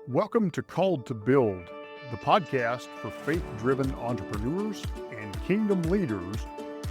Welcome to Called to Build, the podcast for faith-driven entrepreneurs and kingdom leaders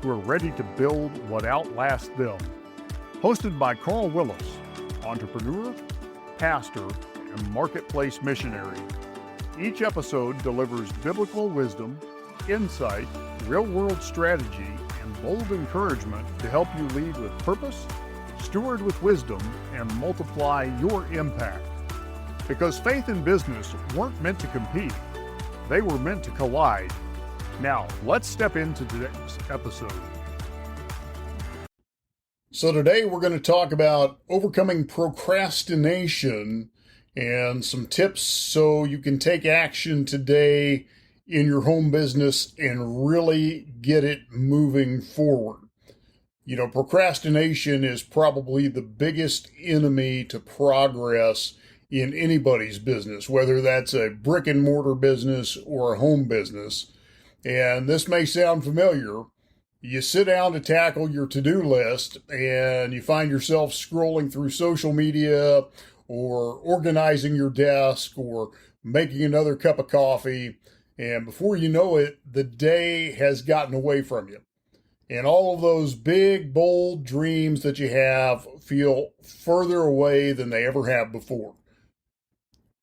who are ready to build what outlasts them. Hosted by Willis, entrepreneur, pastor, and marketplace missionary. Each episode delivers biblical wisdom, insight, real-world strategy, and bold encouragement to help you lead with purpose, steward with wisdom, and multiply your impact. Because faith and business weren't meant to compete, they were meant to collide. Now, let's step into today's episode. So today we're going to talk about overcoming procrastination and some tips so you can take action today in your home business and really get it moving forward. You know, procrastination is probably the biggest enemy to progress in anybody's business, whether that's a brick and mortar business or a home business. And this may sound familiar. You sit down to tackle your to-do list and you find yourself scrolling through social media or organizing your desk or making another cup of coffee. And before you know it, the day has gotten away from you. And all of those big, bold dreams that you have feel further away than they ever have before.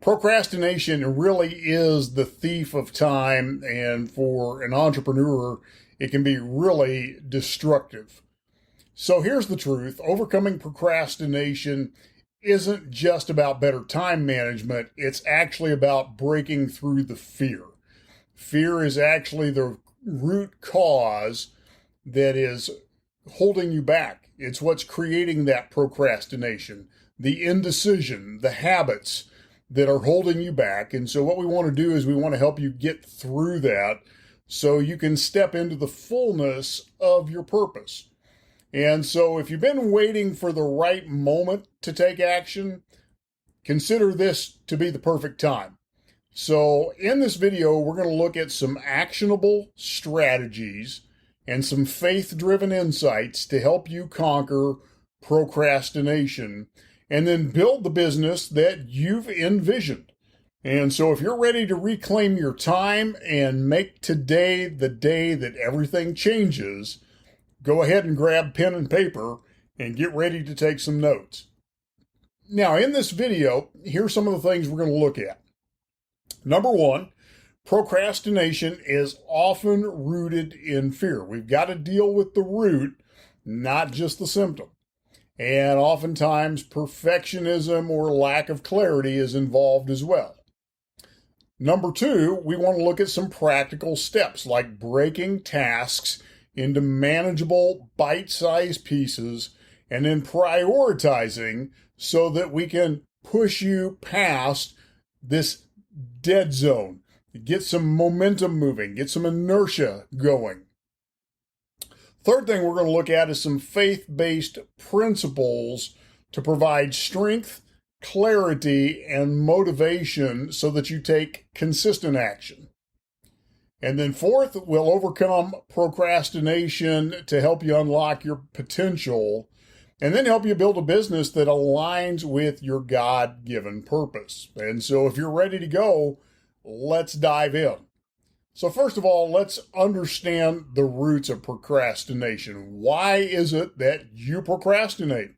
Procrastination really is the thief of time, and for an entrepreneur, it can be really destructive. So here's the truth. Overcoming procrastination isn't just about better time management. It's actually about breaking through the fear. Fear is actually the root cause that is holding you back. It's what's creating that procrastination, the indecision, the habits that are holding you back. And so what we want to do is we want to help you get through that so you can step into the fullness of your purpose. And so if you've been waiting for the right moment to take action, consider this to be the perfect time. So in this video, we're going to look at some actionable strategies and some faith-driven insights to help you conquer procrastination and then build the business that you've envisioned. And so if you're ready to reclaim your time and make today the day that everything changes, go ahead and grab pen and paper and get ready to take some notes. Now, in this video, here's some of the things we're going to look at. Number one, procrastination is often rooted in fear. We've got to deal with the root, not just the symptom. And oftentimes, perfectionism or lack of clarity is involved as well. Number two, we want to look at some practical steps like breaking tasks into manageable bite-sized pieces and then prioritizing so that we can push you past this dead zone, get some momentum moving, get some inertia going. Third thing we're going to look at is some faith-based principles to provide strength, clarity, and motivation so that you take consistent action. And then fourth, we'll overcome procrastination to help you unlock your potential and then help you build a business that aligns with your God-given purpose. And so if you're ready to go, let's dive in. So first of all, let's understand the roots of procrastination. Why is it that you procrastinate?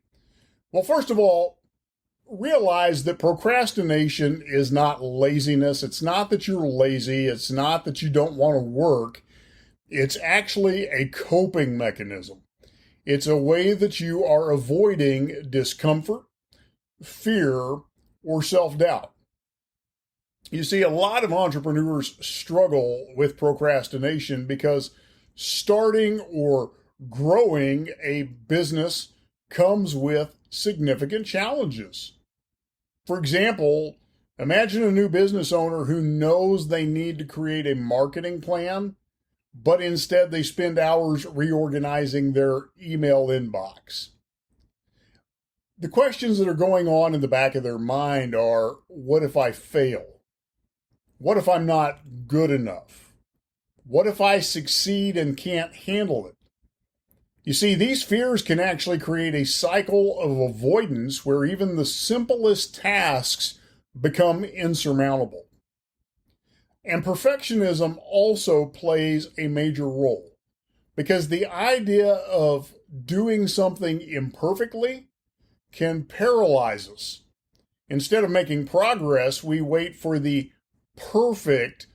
Well, first of all, realize that procrastination is not laziness. It's not that you're lazy. It's not that you don't want to work. It's actually a coping mechanism. It's a way that you are avoiding discomfort, fear, or self-doubt. You see, a lot of entrepreneurs struggle with procrastination because starting or growing a business comes with significant challenges. For example, imagine a new business owner who knows they need to create a marketing plan, but instead they spend hours reorganizing their email inbox. The questions that are going on in the back of their mind are, what if I fail? What if I'm not good enough? What if I succeed and can't handle it? You see, these fears can actually create a cycle of avoidance where even the simplest tasks become insurmountable. And perfectionism also plays a major role because the idea of doing something imperfectly can paralyze us. Instead of making progress, we wait for the perfect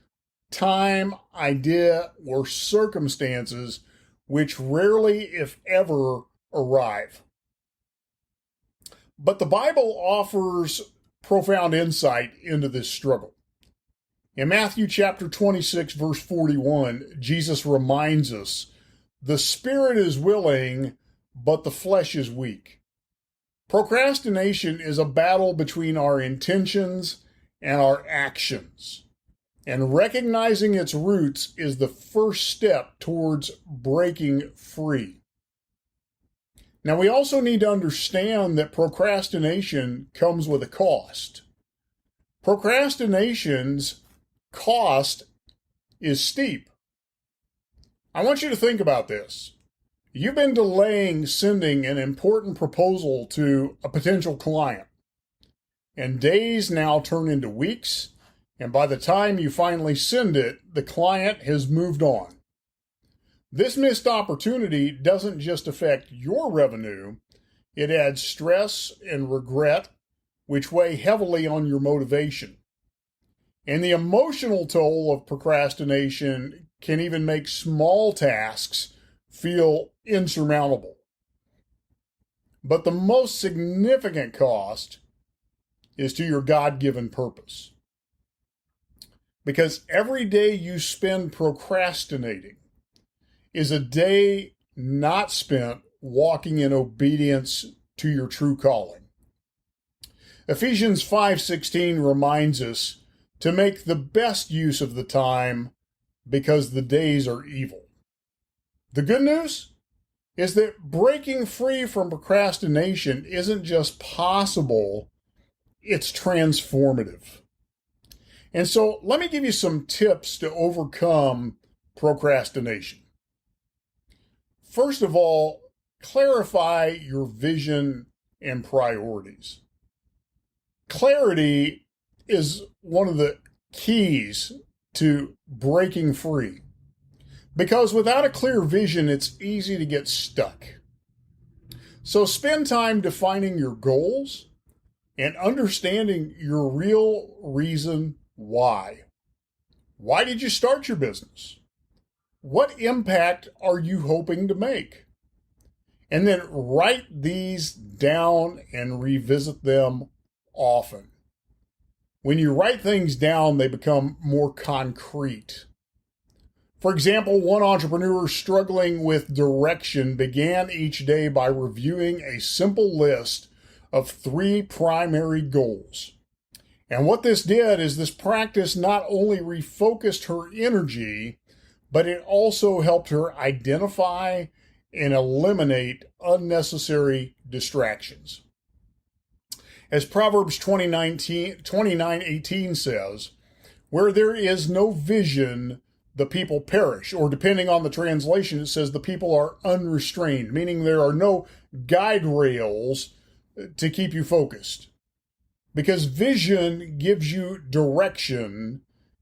time, idea, or circumstances which rarely, if ever, arrive. But the Bible offers profound insight into this struggle. In Matthew chapter 26, verse 41, Jesus reminds us, "The spirit is willing, but the flesh is weak." Procrastination is a battle between our intentions and our actions. And recognizing its roots is the first step towards breaking free. Now, we also need to understand that procrastination comes with a cost. Procrastination's cost is steep. I want you to think about this. You've been delaying sending an important proposal to a potential client, and days now turn into weeks, and by the time you finally send it, the client has moved on. This missed opportunity doesn't just affect your revenue, it adds stress and regret, which weigh heavily on your motivation. And the emotional toll of procrastination can even make small tasks feel insurmountable. But the most significant cost is to your God-given purpose. Because every day you spend procrastinating is a day not spent walking in obedience to your true calling. Ephesians 5:16 reminds us to make the best use of the time because the days are evil. The good news is that breaking free from procrastination isn't just possible, it's transformative. And so let me give you some tips to overcome procrastination. First of all, clarify your vision and priorities. Clarity is one of the keys to breaking free. Because without a clear vision, it's easy to get stuck. So spend time defining your goals and understanding your real reason why. Why did you start your business? What impact are you hoping to make? And then write these down and revisit them often. When you write things down, they become more concrete. For example, one entrepreneur struggling with direction began each day by reviewing a simple list of 3 primary goals. And what this did is this practice not only refocused her energy, but it also helped her identify and eliminate unnecessary distractions. As Proverbs 29:18 says, where there is no vision, the people perish. Or depending on the translation, it says the people are unrestrained, meaning there are no guide rails to keep you focused. Because vision gives you direction,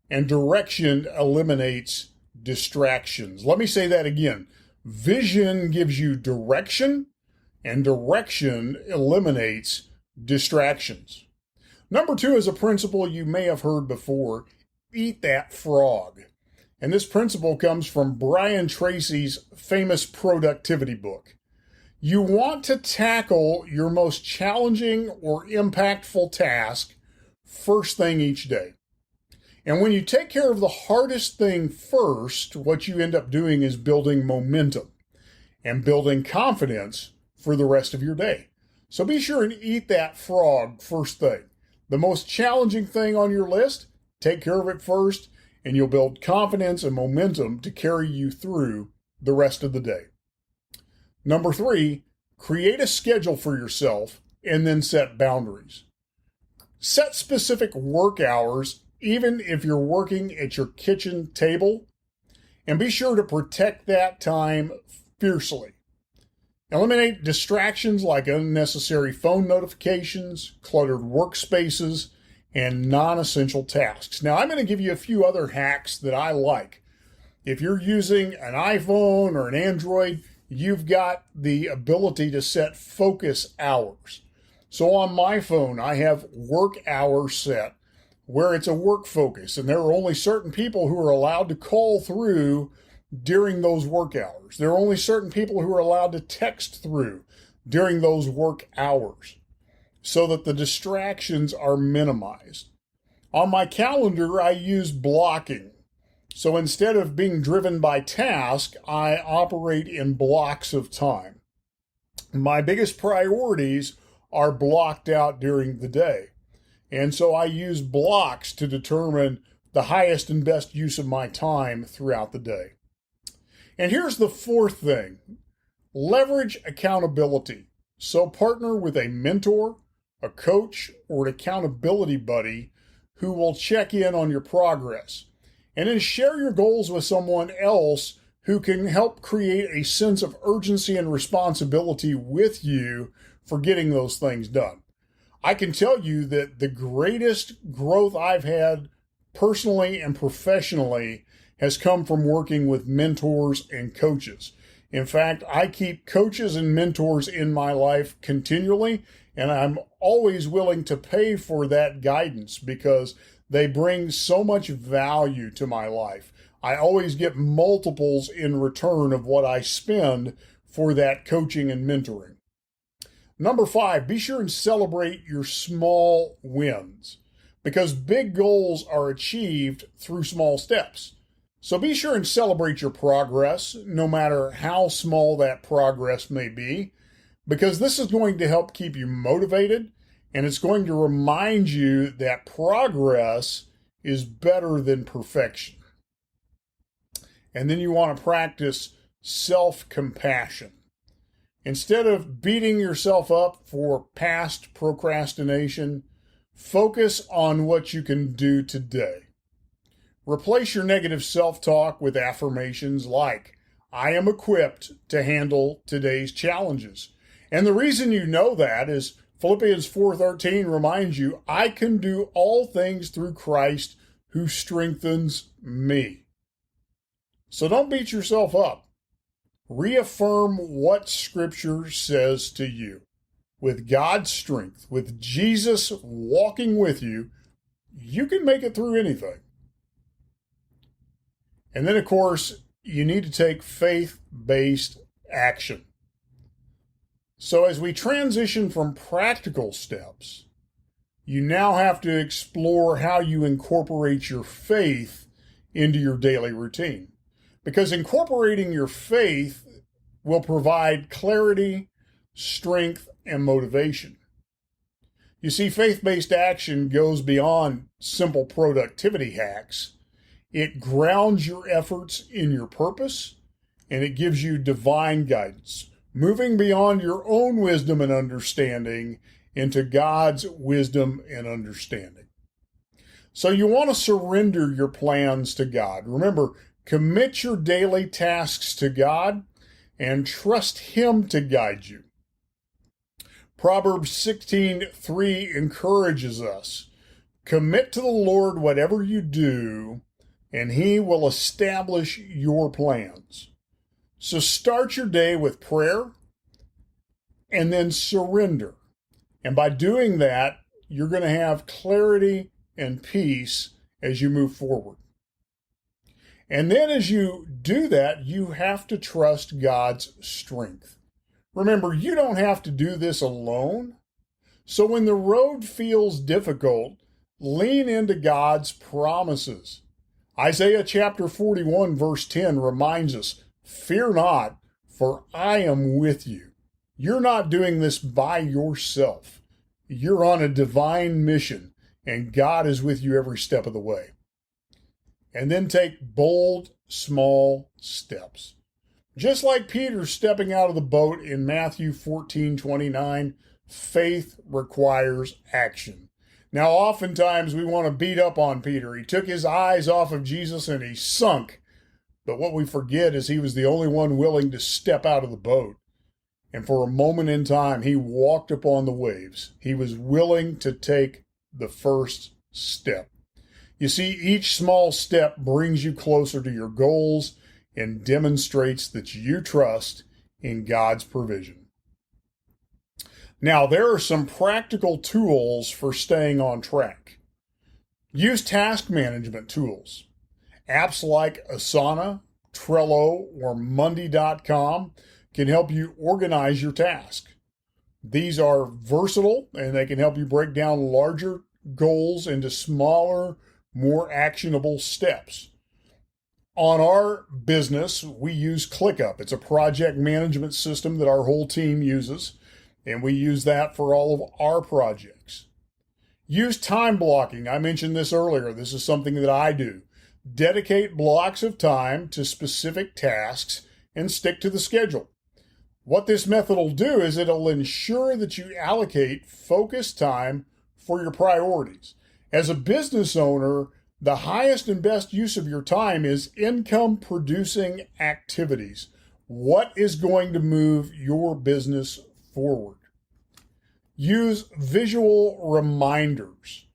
and direction eliminates distractions. Let me say that again. Vision gives you direction, and direction eliminates distractions. Number 2 is a principle you may have heard before: eat that frog. And this principle comes from Brian Tracy's famous productivity book. You want to tackle your most challenging or impactful task first thing each day. And when you take care of the hardest thing first, what you end up doing is building momentum and building confidence for the rest of your day. So be sure and eat that frog first thing. The most challenging thing on your list, take care of it first, and you'll build confidence and momentum to carry you through the rest of the day. Number 3, create a schedule for yourself and then set boundaries. Set specific work hours, even if you're working at your kitchen table, and be sure to protect that time fiercely. Eliminate distractions like unnecessary phone notifications, cluttered workspaces, and non-essential tasks. Now, I'm going to give you a few other hacks that I like. If you're using an iPhone or an Android, you've got the ability to set focus hours. So on my phone, I have work hours set where it's a work focus, and there are only certain people who are allowed to call through during those work hours. There are only certain people who are allowed to text through during those work hours so that the distractions are minimized. On my calendar, I use blocking. So instead of being driven by task, I operate in blocks of time. My biggest priorities are blocked out during the day. And so I use blocks to determine the highest and best use of my time throughout the day. And here's the fourth thing: leverage accountability. So partner with a mentor, a coach, or an accountability buddy who will check in on your progress. And then share your goals with someone else who can help create a sense of urgency and responsibility with you for getting those things done. I can tell you that the greatest growth I've had personally and professionally has come from working with mentors and coaches. In fact, I keep coaches and mentors in my life continually, and I'm always willing to pay for that guidance because they bring so much value to my life. I always get multiples in return of what I spend for that coaching and mentoring. Number 5, be sure and celebrate your small wins because big goals are achieved through small steps. So be sure and celebrate your progress, no matter how small that progress may be, because this is going to help keep you motivated, and it's going to remind you that progress is better than perfection. And then you want to practice self-compassion. Instead of beating yourself up for past procrastination, focus on what you can do today. Replace your negative self-talk with affirmations like, I am equipped to handle today's challenges. And the reason you know that is Philippians 4:13 reminds you, I can do all things through Christ who strengthens me. So don't beat yourself up. Reaffirm what Scripture says to you. With God's strength, with Jesus walking with you, you can make it through anything. And then, of course, you need to take faith-based action. So as we transition from practical steps, you now have to explore how you incorporate your faith into your daily routine. Because incorporating your faith will provide clarity, strength, and motivation. You see, faith-based action goes beyond simple productivity hacks. It grounds your efforts in your purpose, and it gives you divine guidance, moving beyond your own wisdom and understanding into God's wisdom and understanding. So you want to surrender your plans to God. Remember, commit your daily tasks to God and trust Him to guide you. Proverbs 16:3 encourages us, commit to the Lord whatever you do, and He will establish your plans. So start your day with prayer and then surrender. And by doing that, you're going to have clarity and peace as you move forward. And then as you do that, you have to trust God's strength. Remember, you don't have to do this alone. So when the road feels difficult, lean into God's promises. Isaiah chapter 41 verse 10 reminds us, fear not, for I am with you. You're not doing this by yourself. You're on a divine mission, and God is with you every step of the way. And then take bold, small steps. Just like Peter stepping out of the boat in Matthew 14:29, faith requires action. Now, oftentimes we want to beat up on Peter. He took his eyes off of Jesus and he sunk. But what we forget is he was the only one willing to step out of the boat. And for a moment in time, he walked upon the waves. He was willing to take the first step. You see, each small step brings you closer to your goals and demonstrates that you trust in God's provision. Now, there are some practical tools for staying on track. Use task management tools. Apps like Asana, Trello, or Monday.com can help you organize your task. These are versatile and they can help you break down larger goals into smaller, more actionable steps. On our business, we use ClickUp. It's a project management system that our whole team uses, and we use that for all of our projects. Use time blocking. I mentioned this earlier. This is something that I do. Dedicate blocks of time to specific tasks and stick to the schedule. What this method will do is it'll ensure that you allocate focused time for your priorities. As a business owner, the highest and best use of your time is income-producing activities. What is going to move your business forward? Use visual reminders.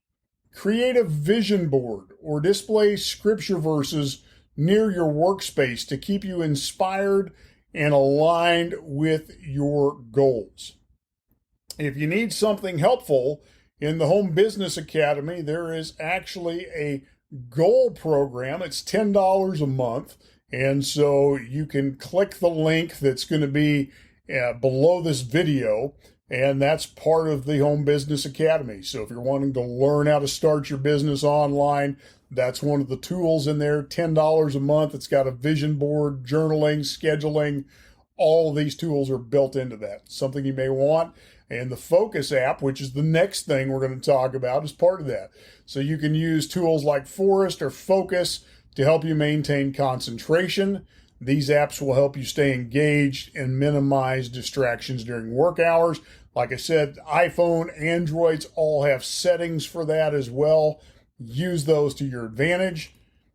Create a vision board or display scripture verses near your workspace to keep you inspired and aligned with your goals. If you need something helpful, in the Home Business Academy, there is actually a goal program. It's $10 a month. And so you can click the link that's going to be below this video, and that's part of the Home Business Academy. So if you're wanting to learn how to start your business online, that's one of the tools in there, $10 a month. It's got a vision board, journaling, scheduling. All of these tools are built into that. Something you may want. And the Focus app, which is the next thing we're going to talk about, is part of that. So you can use tools like Forest or Focus to help you maintain concentration. These apps will help you stay engaged and minimize distractions during work hours. Like I said, iPhone, Androids all have settings for that as well. Use those to your advantage.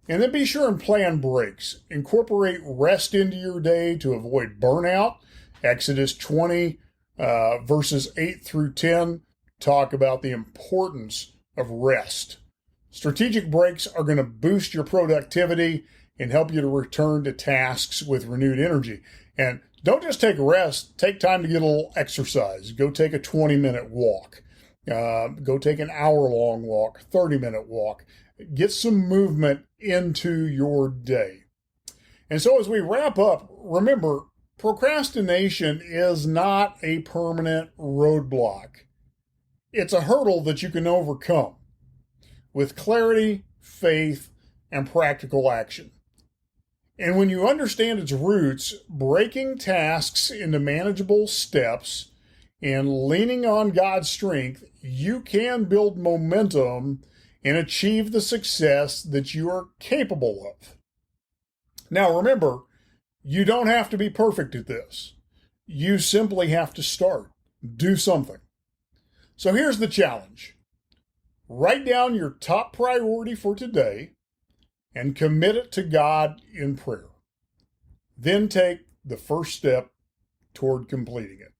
And then be sure and plan breaks. Incorporate rest into your day to avoid burnout. Exodus 20 verses 8 through 10 talk about the importance of rest. Strategic breaks are going to boost your productivity and help you to return to tasks with renewed energy. And don't just take a rest, take time to get a little exercise. Go take a 20-minute walk. Go take an hour-long walk, 30-minute walk. Get some movement into your day. And so as we wrap up, remember, procrastination is not a permanent roadblock. It's a hurdle that you can overcome with clarity, faith, and practical action. And when you understand its roots, breaking tasks into manageable steps and leaning on God's strength, you can build momentum and achieve the success that you are capable of. Now remember, you don't have to be perfect at this. You simply have to start. Do something. So here's the challenge. Write down your top priority for today and commit it to God in prayer. Then take the first step toward completing it.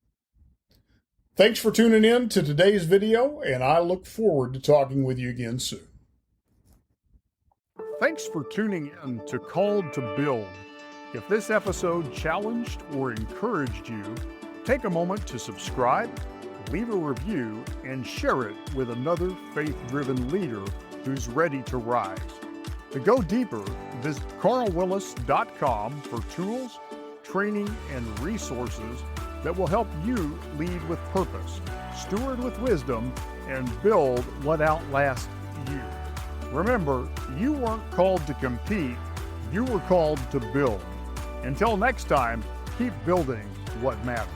Thanks for tuning in to today's video, and I look forward to talking with you again soon. Thanks for tuning in to Called to Build. If this episode challenged or encouraged you, take a moment to subscribe, leave a review, and share it with another faith-driven leader who's ready to rise. To go deeper, visit carlwillis.com for tools, training, and resources that will help you lead with purpose, steward with wisdom, and build what outlasts you. Remember, you weren't called to compete, you were called to build. Until next time, keep building what matters.